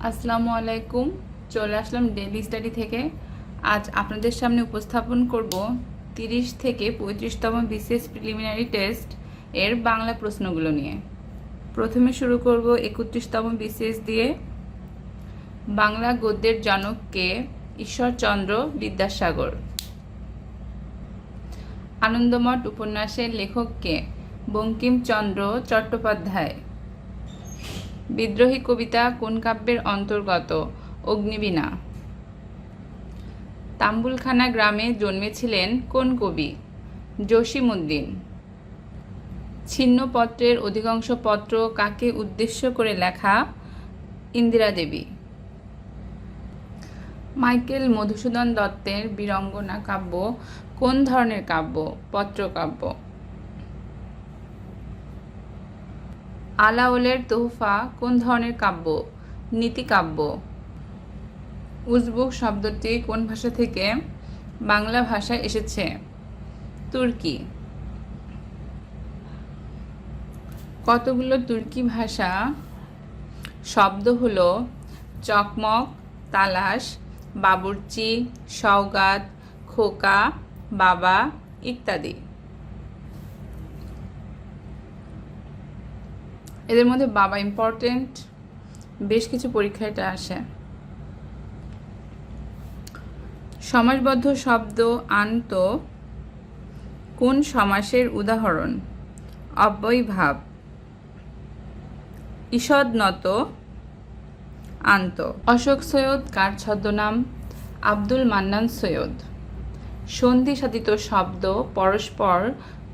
আসসালামু আলাইকুম। চলে আসলাম ডেইলি স্টাডি থেকে। আজ আপনাদের সামনে উপস্থাপন করব 30 থেকে 35তম বিসিএস প্রিলিমিনারি টেস্ট এর বাংলা প্রশ্নগুলো নিয়ে। প্রথমে শুরু করব 31তম বিসিএস দিয়ে। বাংলা গদ্যের জনক কে? ঈশ্বরচন্দ্র বিদ্যাসাগর। আনন্দমঠ উপন্যাসের লেখক কে? বঙ্কিমচন্দ্র চট্টোপাধ্যায়। বিদ্রোহী কবিতা কোন কাব্যের অন্তর্গত? অগ্নিবীণা। তাম্বুলখানা গ্রামে জন্মেছিলেন কোন কবি? জসীমউদ্দীন। ছিন্নপত্রের অধিকাংশ পত্র কাকে উদ্দেশ্য করে লেখা? ইন্দিরা দেবী। মাইকেল মধুসূদন দত্তের বীরঙ্গনা কাব্য কোন ধরনের কাব্য? পত্রকাব্য। আলাওলের তোহফা কোন ধরনের কাব্য? নীতিকাব্য। উজবুক শব্দটি কোন ভাষা থেকে বাংলা ভাষায় এসেছে? তুর্কি। কতগুলো তুর্কি ভাষা শব্দ হলো চকমক, তালাশ, বাবুর্চি, সওগাত, খোকা, বাবা ইত্যাদি। এদের মধ্যে বাবা ইম্পর্টেন্ট, বেশ কিছু পরীক্ষায় এটা আসে। সমাসবদ্ধ শব্দ আন্ত কোন সমাসের উদাহরণ? অব্যয়ভাব। ঈষদনত আন্ত। অশোক সৈয়দ কার ছদ্মনাম? আব্দুল মান্নান সৈয়দ। সন্ধি সাধিত শব্দ পরস্পর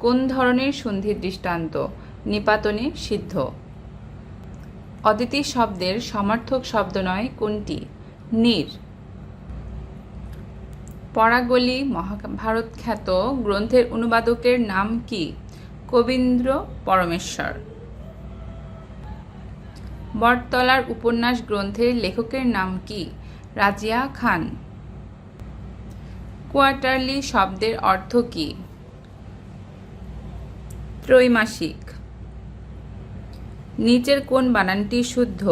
কোন ধরনের সন্ধির দৃষ্টান্ত? নিপাতনে সিদ্ধ। অদিতি শব্দের সমার্থক শব্দ নয় কোনটি? নীর। পরাগলি মহাভারত খ্যাত গ্রন্থের অনুবাদকের নাম কি? কবীন্দ্র পরমেশ্বর। বটতলার উপন্যাস গ্রন্থের লেখকের নাম কি? রাজিয়া খান। কোয়ার্টারলি শব্দের অর্থ কি? ত্রৈমাসিক। নিচের কোন বানানটি শুদ্ধ?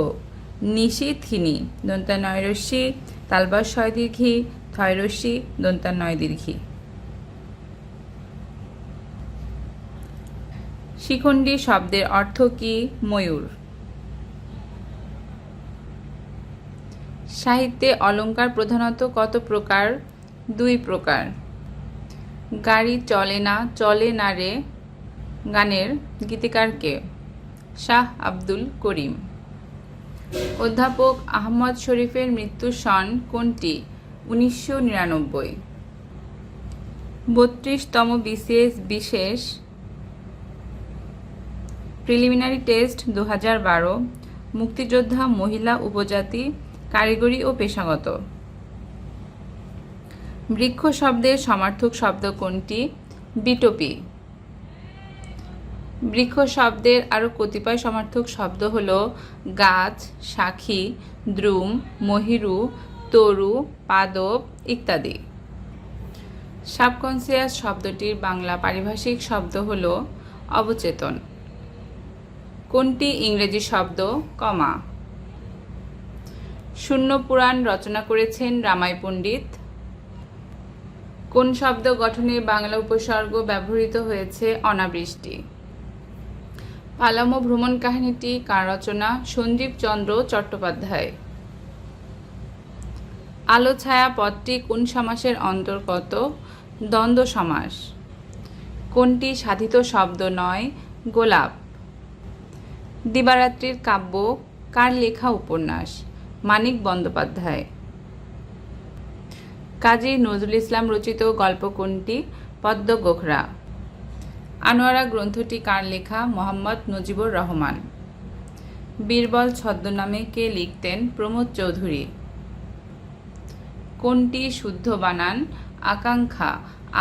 নিশি থিনি দন্তানয় রস্যি তালবা শয় দীর্ঘি থয় রস্যি দন্তানয় দীর্ঘি। শিখণ্ডী শব্দের অর্থ কি? ময়ূর। সাহিত্যে অলঙ্কার প্রধানত কত প্রকার? 2 প্রকার। গাড়ি চলে না রে গানের গীতিকার কে? শাহ আব্দুল করিম। অধ্যাপক আহমদ শরীফের মৃত্যুর সন কোনটি? 1999। 32তম বিসিএস বিশেষ প্রিলিমিনারি টেস্ট 2012 মুক্তিযোদ্ধা মহিলা উপজাতি কারিগরি ও পেশাগত। বৃক্ষ শব্দের সমার্থক শব্দ কোনটি? বিটোপি। বৃক্ষ শব্দের আরও কতিপয় সমার্থক শব্দ হল গাছ, সাক্ষী, দ্রুম, মহিরু, তরু, পাদপ ইত্যাদি। সাবকনসিয়াস শব্দটির বাংলা পারিভাষিক শব্দ হল অবচেতন। কোনটি ইংরেজি শব্দ? কমা। শূন্য পুরাণ রচনা করেছেন রামাই পণ্ডিত। কোন শব্দ গঠনে বাংলা উপসর্গ ব্যবহৃত হয়েছে? অনাবৃষ্টি। পালামো ভ্রমণ কাহিনীটি কার রচনা? সঞ্জীব চন্দ্র চট্টোপাধ্যায়। আলো ছায়া পদটি কোন সমাসের অন্তর্গত? দ্বন্দ্ব সমাস। কোনটি সাধিত শব্দ নয়? গোলাপ। দিবারাত্রির কাব্য কার লেখা উপন্যাস? মানিক বন্দ্যোপাধ্যায়। কাজী নজরুল ইসলাম রচিত গল্প কোনটি? পদ্ম গোখরা। আনোয়ারা গ্রন্থটি কার লেখা? মোহাম্মদ মুজিবুর রহমান। বীরবল ছদ্মনামে কে লিখতেন? প্রমোদ চৌধুরী। কোনটি শুদ্ধ বানান? আকাঙ্ক্ষা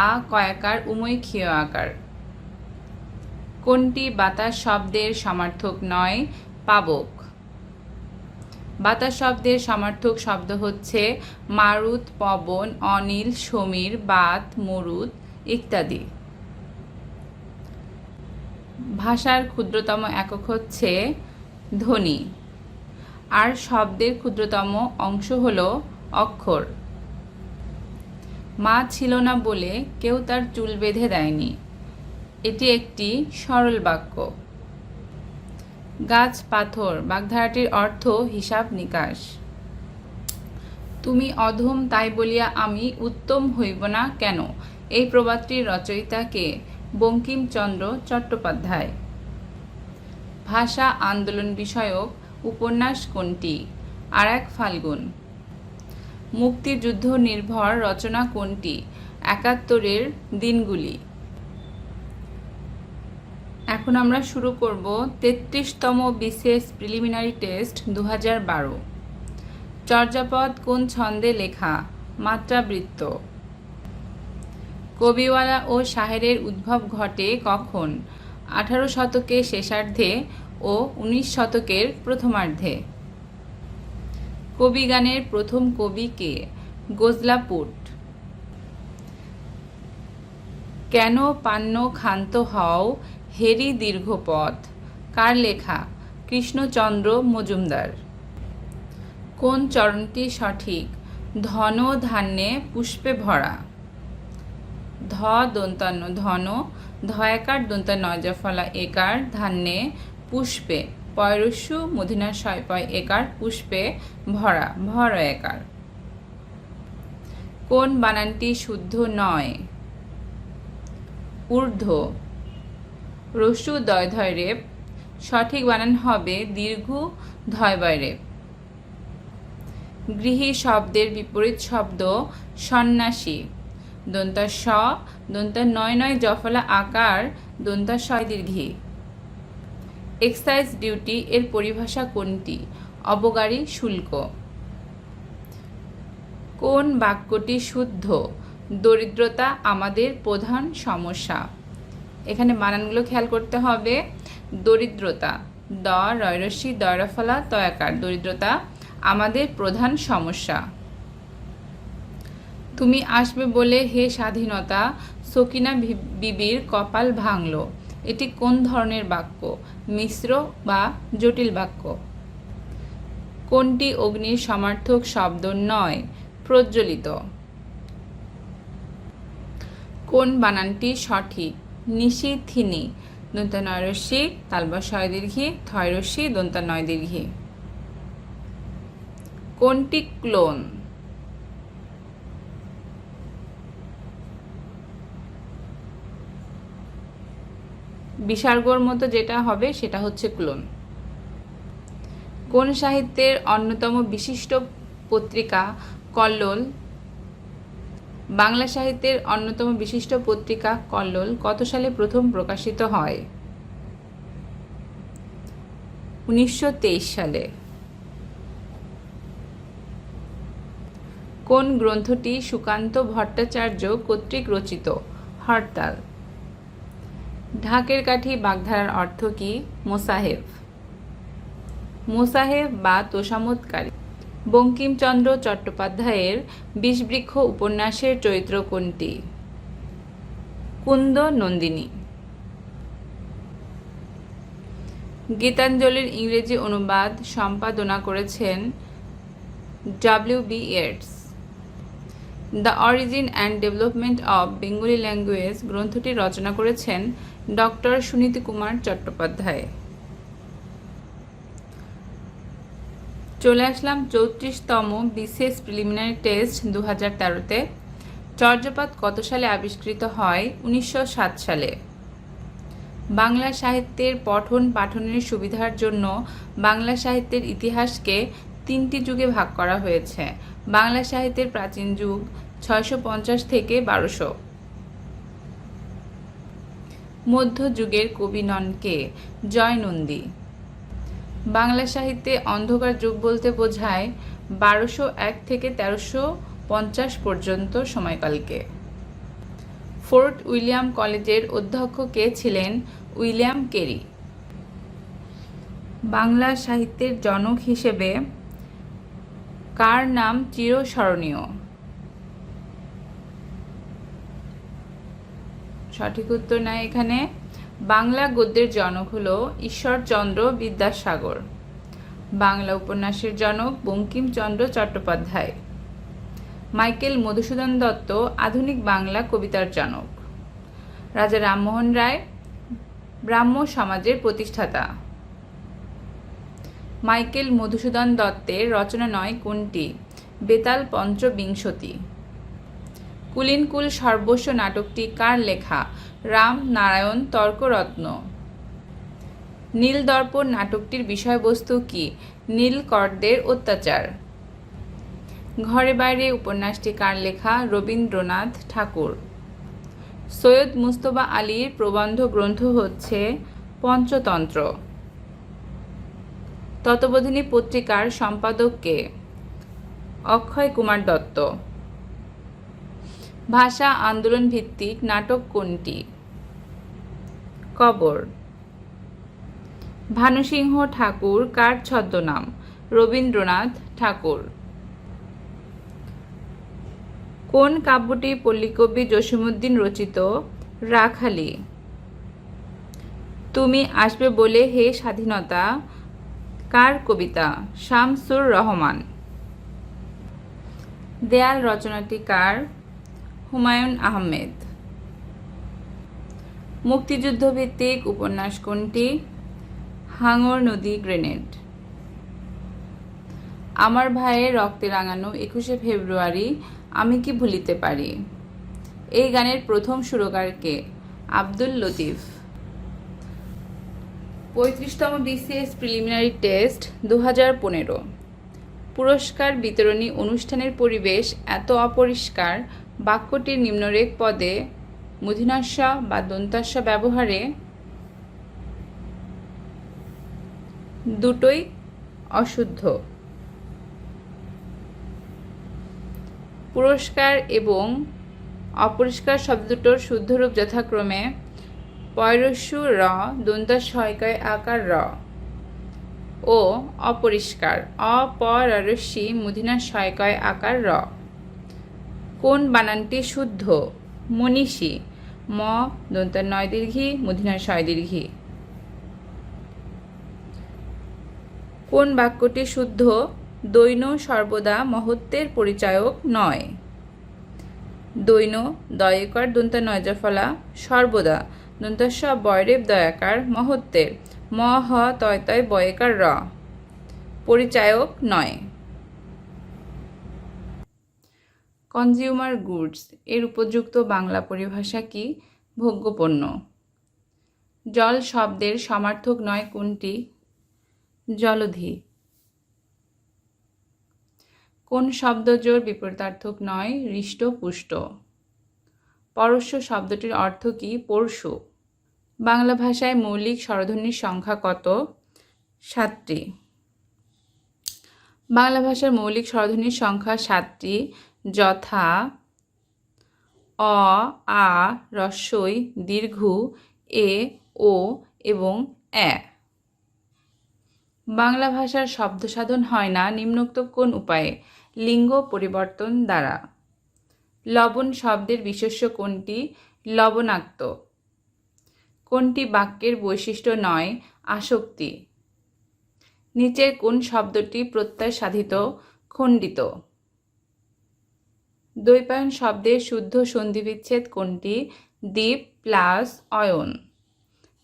আ কয়াকার উময় ক্ষীয় আকার। কোনটি বাতাস শব্দের সমার্থক নয়? পাবক। বাতাস শব্দের সমার্থক শব্দ হচ্ছে মারুত, পবন, অনিল, সমীর, বাত, মরুত ইত্যাদি। ভাষার ক্ষুদ্রতম একক হচ্ছে ধ্বনি। আর শব্দের ক্ষুদ্রতম অংশ হল অক্ষর। মা ছিল না বলে কেউ তার চুল বেঁধে দেয়নি। এটি একটি সরল বাক্য। গাছ পাথর বাগধারাটির অর্থ হিসাব নিকাশ। তুমি অধম তাই বলিয়া আমি উত্তম হইব না কেন? এই প্রবাদটির রচয়িতা কে? বঙ্কিমচন্দ্র চট্টোপাধ্যায়। ভাষা আন্দোলন বিষয়ক উপন্যাস কোনটি? আর এক ফাল্গুন। মুক্তিযুদ্ধ নির্ভর রচনা কোনটি? ৭১-এর দিনগুলি। এখন আমরা শুরু করব ৩৩তম বিসিএস প্রিলিমিনারি টেস্ট ২০১২। চর্যাপদ কোন ছন্দে লেখা? মাত্রাবৃত্ত। কবিওয়ালা ও শাহেরের উদ্ভব ঘটে কখন? ১৮ শতকের শেষার্ধে ও ১৯ শতকের প্রথমার্ধে। কবিগানের প্রথম কবি কে? গজলাপুট। কেন পান্য ক্ষান্ত হও হেরি দীর্ঘ পথ কার লেখা? কৃষ্ণচন্দ্র মজুমদার। কোন চরণটি সঠিক? ধন ধান্যে পুষ্পে ভরা। ধ দন্তান্ন ধন, ধয়াকার দন্তান্ন নয়জফলা একার ধান্যে পুষ্পে পয়রস্যু মূর্ধন্য শয় পয় একার পুষ্পে ভরা ভর একার। কোন বানানটি শুদ্ধ নয়? ঊর্ধ্ব। রস্যু দয় ধয় রেপ সঠিক বানান হবে দীর্ঘ ধয় বয় রেপ। গৃহী শব্দের বিপরীত শব্দ সন্ন্যাসী। দন্তা স দন্তা নয় নয় জফলা আকার দন্তা শয় দীর্ঘী। এক্সাইজ ডিউটি এর পরিভাষা কোনটি? অবগাড়ি শুল্ক। কোন বাক্যটি শুদ্ধ? দরিদ্রতা আমাদের প্রধান সমস্যা। এখানে বানানগুলো খেয়াল করতে হবে। দরিদ্রতা দ রয়রস্যি দয়রফলা তয়াকার দরিদ্রতা আমাদের প্রধান সমস্যা। তুমি আসবে বলে হে স্বাধীনতা সকিনা বিবির কপাল ভাঙল। এটি কোন ধরনের বাক্য? মিশ্র বা জটিল বাক্য। কোনটি অগ্নির সমার্থক শব্দ নয়? প্রজ্বলিত। কোন বানানটি সঠিক? নিশি থিনি দন্তা নয় রস্যি তালবা শয় দীর্ঘী থয় রস্যি দন্তা নয় দীর্ঘী। কোনটি ক্লোন? বিসর্গর মতো যেটা হবে সেটা হচ্ছে ক্লোন। কোন সাহিত্যের অন্যতম বিশিষ্ট পত্রিকা কল্লোল? বাংলা সাহিত্যের অন্যতম বিশিষ্ট পত্রিকা কল্লোল কত সালে প্রথম প্রকাশিত হয়? ১৯২৩ সালে। কোন গ্রন্থটি সুকান্ত ভট্টাচার্য কর্তৃক রচিত? হরতাল। ঢাকের কাঠি বাগধারার অর্থ কি? মোসাহেব। মোসাহেব বা তোষামোদকারী। বঙ্কিমচন্দ্র চট্টোপাধ্যায়ের বিষবৃক্ষ উপন্যাসের চরিত্র কোনটি? কুন্দ নন্দিনী। গীতাঞ্জলির ইংরেজি অনুবাদ সম্পাদনা করেছেন W.B. Yeats। The origin and development of Bengali language গ্রন্থটি রচনা করেছেন ডক্টর সুনীতি কুমার চট্টোপাধ্যায়। চলে আসলাম ৩৪তম বিসিএস প্রিলিমিনারি টেস্ট ২০১৩-তে। চর্যাপদ কত সালে আবিষ্কৃত হয়? ১৯০৭ সালে। বাংলা সাহিত্যের পঠন পাঠনের সুবিধার জন্য বাংলা সাহিত্যের ইতিহাসকে ৩টি যুগে ভাগ করা হয়েছে। বাংলা সাহিত্যের প্রাচীন যুগ ৬৫০ থেকে ১২০০। মধ্যযুগের কবি নন কে? জয়নন্দী। বাংলা সাহিত্যে অন্ধকার যুগ বলতে বোঝায় ১২০১ থেকে ১৩৫০ পর্যন্ত সময়কালকে। ফোর্ট উইলিয়াম কলেজের অধ্যক্ষ কে ছিলেন? William Carey. বাংলা সাহিত্যের জনক হিসেবে কার নাম চিরস্মরণীয়? সঠিক উত্তর নাই এখানে। বাংলা গদ্যের জনক হলো ঈশ্বরচন্দ্র বিদ্যাসাগর। বাংলা উপন্যাসের জনক বঙ্কিমচন্দ্র চট্টোপাধ্যায়। মাইকেল মধুসূদন দত্ত আধুনিক বাংলা কবিতার জনক। রাজা রামমোহন রায় ব্রাহ্ম সমাজের প্রতিষ্ঠাতা। মাইকেল মধুসূদন দত্তের রচনা নয় কোনটি? বেতাল পঞ্চবিংশতি। কুলিনকুল সর্বস্ব নাটকটি কার লেখা? রাম নারায়ণ তর্করত্ন। নীলদর্পণ নাটকটির বিষয়বস্তু কি? নীলকরদের অত্যাচার। ঘরে বাইরে উপন্যাসটি কার লেখা? রবীন্দ্রনাথ ঠাকুর। সৈয়দ মুস্তফা আলীর প্রবন্ধ গ্রন্থ হচ্ছে পঞ্চতন্ত্র। তত্ত্ববোধিনী পত্রিকার সম্পাদক কে? অক্ষয় কুমার দত্ত। ভাষা আন্দোলন ভিত্তিক নাটক কোনটি? কবর। ভানুসিংহ ঠাকুর কার ছদ্মনাম? রবীন্দ্রনাথ ঠাকুর। কোন কাব্যটি পল্লীকবি জসীমউদ্দীন রচিত? রাখালি। তুমি আসবে বলে হে স্বাধীনতা কার কবিতা? শামসুর রহমান। দেয়াল রচনাটি কার? হুমায়ুন আহমেদ। মুক্তিযুদ্ধভিত্তিক উপন্যাস কোনটি? হাঙর নদী গ্রেনেড। আমার ভাইয়ের রক্তে রাঙানো 21শে ফেব্রুয়ারি আমি কি ভুলিতে পারি? এই গানের প্রথম সুরকার কে? আব্দুল লতিফ। 35তম বিসিএস প্রিলিমিনারি টেস্ট 2015। পুরস্কার বিতরণী অনুষ্ঠানের পরিবেশ এত অপরিষ্কার, বাক্যটির নিম্নরেখ পদে মূর্ধন্য বা দন্তাস্য ব্যবহারে দুটোই অশুদ্ধ। পুরস্কার এবং অপরিষ্কার শব্দ দুটোর শুদ্ধ রূপ যথাক্রমে পয়রস্যু র দন্তাস্য হয়কায় আকার র ও অপরিষ্কার অপরস্যি মূর্ধন্য শয়কয় আকার র। কোন বানানটি শুদ্ধ? মনীষী ম দন্তান্নয় দীর্ঘী মূর্ধন্য শয় দীর্ঘী। কোন বাক্যটি শুদ্ধ? দৈন সর্বদা মহত্বের পরিচায়ক নয়। দৈন দয়কার দন্তান্নয় ফলা সর্বদা দন্তাস্য বয়রেব দয়াকার মহত্বের ম হ তয় তয় বয়কার র পরিচায়ক নয়। কনজিউমার গুডস এর উপযুক্ত বাংলা পরিভাষা কি? ভোগ্যপণ্য। জল শব্দের সমার্থক নয় কোনটি? জলধি। কোন শব্দজোড় বিপরীতার্থক নয়? হৃষ্টপুষ্ট। পরশ্য শব্দটির অর্থ কি? পরশু। বাংলা ভাষায় মৌলিক স্বরধ্বনির সংখ্যা কত? 7টি। বাংলা ভাষার মৌলিক স্বরধ্বনির সংখ্যা 7টি, যথা অ, আ, ই, দীর্ঘ, এ, ও এবং এ। বাংলা ভাষার শব্দ সাধন হয় না নিম্নোক্ত কোন উপায়ে? লিঙ্গ পরিবর্তন দ্বারা। লবণ শব্দের বিশেষ্য কোনটি? লবণাক্ত। কোনটি বাক্যের বৈশিষ্ট্য নয়? আসক্তি। নিচের কোন শব্দটি প্রত্যয় সাধিত? খণ্ডিত। দ্বৈপায়ন শব্দের শুদ্ধ সন্ধিবিচ্ছেদ কোনটি? দ্বীপ প্লাস অয়ন।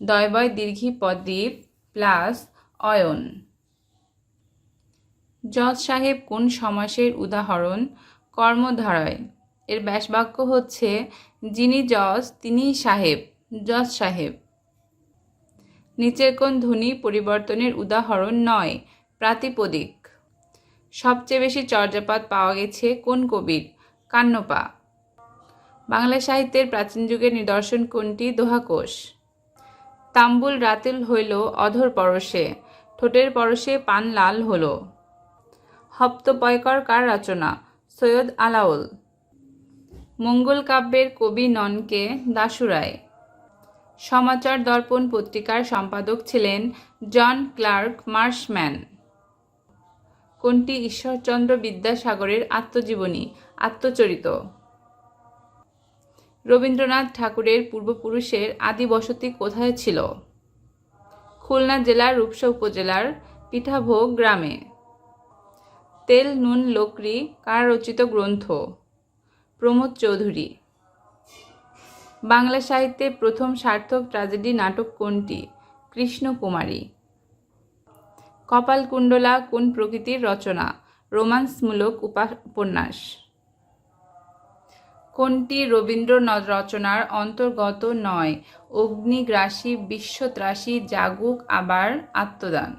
দয়বয় দীর্ঘী পদ দ্বীপ প্লাস অয়ন। জজ সাহেব কোন সমাসের উদাহরণ? কর্মধারয়। এর ব্যাসবাক্য হচ্ছে যিনি জজ তিনিই সাহেব, জজ সাহেব। নিচের কোন ধ্বনি পরিবর্তনের উদাহরণ নয়? প্রাতিপদিক। সবচেয়ে বেশি চর্যাপদ পাওয়া গেছে কোন কবির? কান্নপা। বাংলা সাহিত্যের প্রাচীন যুগের নিদর্শন কোনটি? দোহাকোষ। তাম্বুল রাতেল হইল অধর পরশে, ঠোঁটের পরশে পান লাল হল। হপ্তপয়কর কার রচনা? সৈয়দ আলাওল। মঙ্গল কাব্যের কবি নন কে? দাশুরায়। সমাচার দর্পণ পত্রিকার সম্পাদক ছিলেন জন ক্লার্ক মার্শম্যান। কোনটি ঈশ্বরচন্দ্র বিদ্যাসাগরের আত্মজীবনী? আত্মচরিত। রবীন্দ্রনাথ ঠাকুরের পূর্বপুরুষের আদি বসতি কোথায় ছিল? খুলনা জেলার রূপসা উপজেলার পিঠাভোগ গ্রামে। তেল নুন লোকরি কার রচিত গ্রন্থ? প্রমোদ চৌধুরী। বাংলা সাহিত্যে প্রথম সার্থক ট্র্যাজেডি নাটক কোনটি? কৃষ্ণকুমারী। কপালকুণ্ডলা কোন প্রকৃতির রচনা? রোমান্সমূলক উপন্যাস। কোনটি রবীন্দ্র রচনার অন্তর্গত নয়? অগ্নিগ্রাসী, বিশ্বত্রাসী, জাগুক, আবার আত্মদান।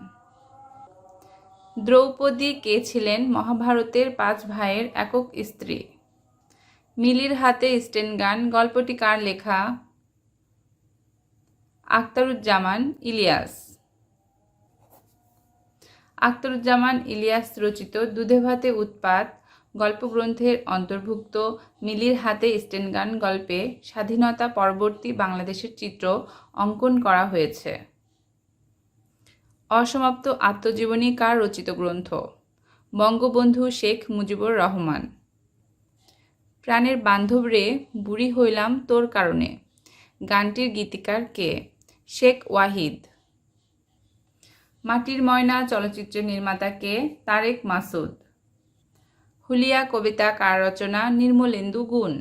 দ্রৌপদী কে ছিলেন মহাভারতের 5 ভাইয়ের একক স্ত্রী? মিলির হাতে স্টেন গান গল্পটি কার লেখা? আখতারুজ্জামান ইলিয়াস। আখতারুজ্জামান ইলিয়াস রচিত দুধে ভাতে উৎপাত গল্পগ্রন্থের অন্তর্ভুক্ত মিলির হাতে স্টেন গান গল্পে স্বাধীনতা পরবর্তী বাংলাদেশের চিত্র অঙ্কন করা হয়েছে। অসমাপ্ত আত্মজীবনী কার রচিত গ্রন্থ? বঙ্গবন্ধু শেখ মুজিবুর রহমান। প্রাণের বান্ধব রে বুড়ি হইলাম তোর কারণে গানটির গীতিকার কে? শেখ ওয়াহিদ। মাটির ময়না চলচ্চিত্রের নির্মাতা কে? তারেক মাসুদ। হুলিয়া কবিতা কার রচনা? নির্মলেন্দু গুণ।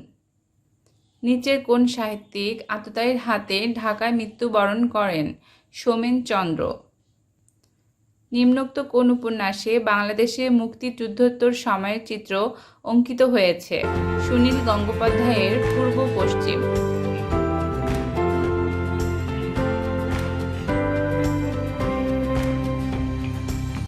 নিচের কোন সাহিত্যিক আততায়ীর হাতে ঢাকায় মৃত্যুবরণ করেন? সোমেন চন্দ্র। নিম্নোক্ত কোন উপন্যাসে বাংলাদেশে মুক্তিযুদ্ধোত্তর সময়ের চিত্র অঙ্কিত হয়েছে? সুনীল গঙ্গোপাধ্যায়ের পূর্ব পশ্চিম।